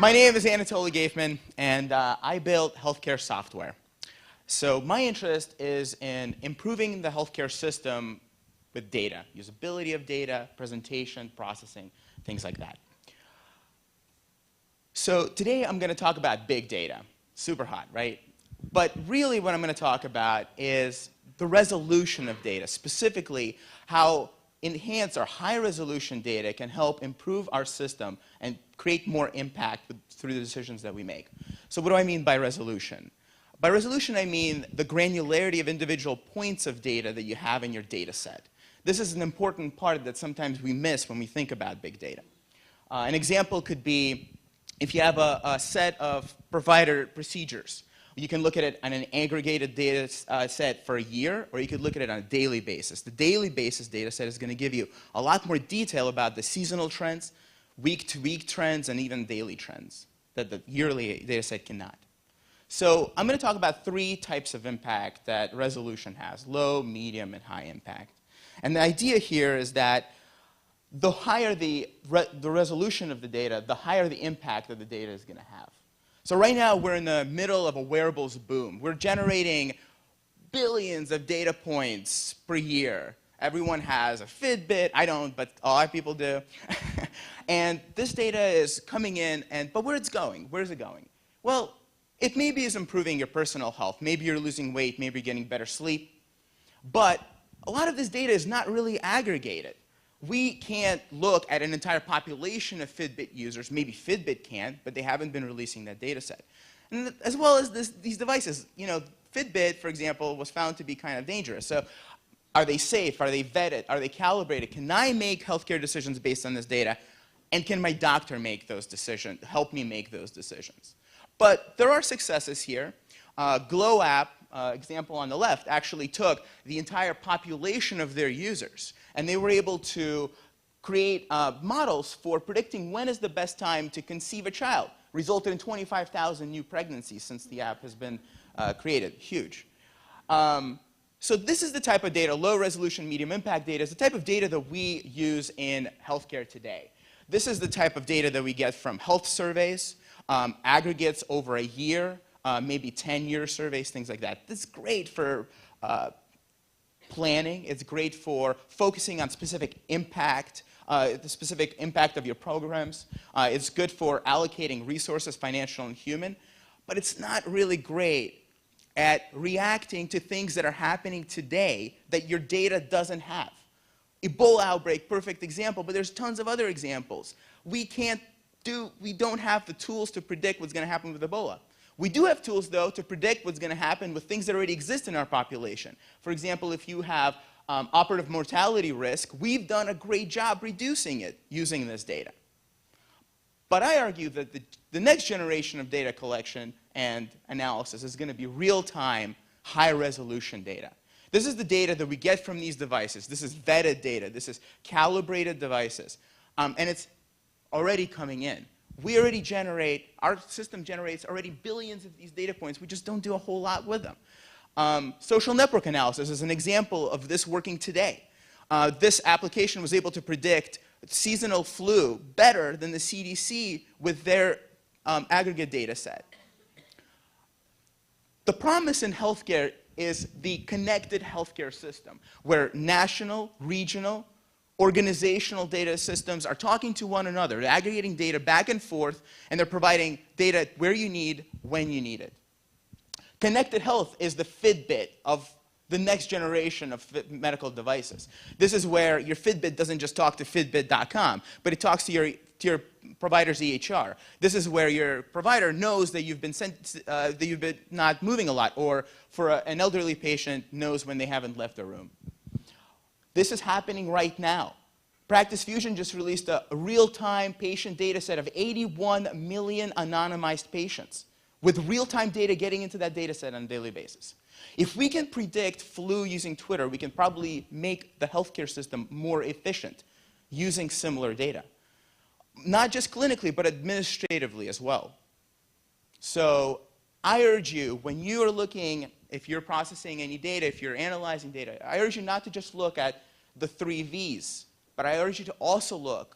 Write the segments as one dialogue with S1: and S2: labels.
S1: My name is Anatoly Geyfman, and I build healthcare software. So my interest is in improving the healthcare system with data, usability of data, presentation, processing, things like that. So today I'm going to talk about big data. Super hot, right? But really what I'm going to talk about is the resolution of data, specifically how enhanced or high-resolution data can help improve our system and create more impact through the decisions that we make. So what do I mean by resolution? By resolution, I mean the granularity of individual points of data that you have in your data set. This is an important part that sometimes we miss when we think about big data. An example could be if you have a set of provider procedures. You can look at it on an aggregated data set for a year, or you could look at it on a daily basis. The daily basis data set is going to give you a lot more detail about the seasonal trends, week-to-week trends, and even daily trends that the yearly data set cannot. So I'm going to talk about three types of impact that resolution has: low, medium, and high impact. And the idea here is that the higher the resolution of the data, the higher the impact that the data is going to have. So right now, we're in the middle of a wearables boom. We're generating billions of data points per year. Everyone has a Fitbit. I don't, but a lot of people do. And this data is coming in, but where's it going? Where's it going? Well, it maybe is improving your personal health. Maybe you're losing weight. Maybe you're getting better sleep. But a lot of this data is not really aggregated. We can't look at an entire population of Fitbit users. Maybe Fitbit can, but they haven't been releasing that data set. And as well as these devices. You know, Fitbit, for example, was found to be kind of dangerous. So are they safe? Are they vetted? Are they calibrated? Can I make healthcare decisions based on this data? And can my doctor make those decisions, help me make those decisions? But there are successes here. Glow app, example on the left, actually took the entire population of their users, and they were able to create models for predicting when is the best time to conceive a child. Resulted in 25,000 new pregnancies since the app has been created. Huge. So this is the type of data, low resolution, medium impact data, is the type of data that we use in healthcare today. This is the type of data that we get from health surveys, aggregates over a year, maybe 10-year surveys, things like that. This is great for planning. It's great for focusing on specific impact, the specific impact of your programs. It's good for allocating resources, financial and human. But it's not really great at reacting to things that are happening today that your data doesn't have. Ebola outbreak, perfect example, but there's tons of other examples. We don't have the tools to predict what's going to happen with Ebola. We do have tools, though, to predict what's going to happen with things that already exist in our population. For example, if you have operative mortality risk, we've done a great job reducing it using this data. But I argue that the next generation of data collection and analysis is going to be real-time, high-resolution data. This is the data that we get from these devices. This is vetted data. This is calibrated devices. And it's already coming in. We already generate, our system generates already billions of these data points. We just don't do a whole lot with them. Social network analysis is an example of this working today. This application was able to predict seasonal flu better than the CDC with their aggregate data set. The promise in healthcare is the connected healthcare system, where national, regional, organizational data systems are talking to one another. They're aggregating data back and forth, and they're providing data where you need, when you need it. Connected health is the Fitbit of the next generation of medical devices. This is where your Fitbit doesn't just talk to Fitbit.com, but it talks to your provider's EHR. This is where your provider knows that you've been not moving a lot, or for an elderly patient knows when they haven't left the room. This is happening right now. Practice Fusion just released a real-time patient data set of 81 million anonymized patients, with real-time data getting into that data set on a daily basis. If we can predict flu using Twitter, we can probably make the healthcare system more efficient using similar data. Not just clinically, but administratively as well. So I urge you, when you are looking, if you're processing any data, if you're analyzing data, I urge you not to just look at the 3 V's, but I urge you to also look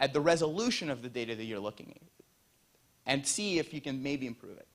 S1: at the resolution of the data that you're looking at. and see if you can maybe improve it.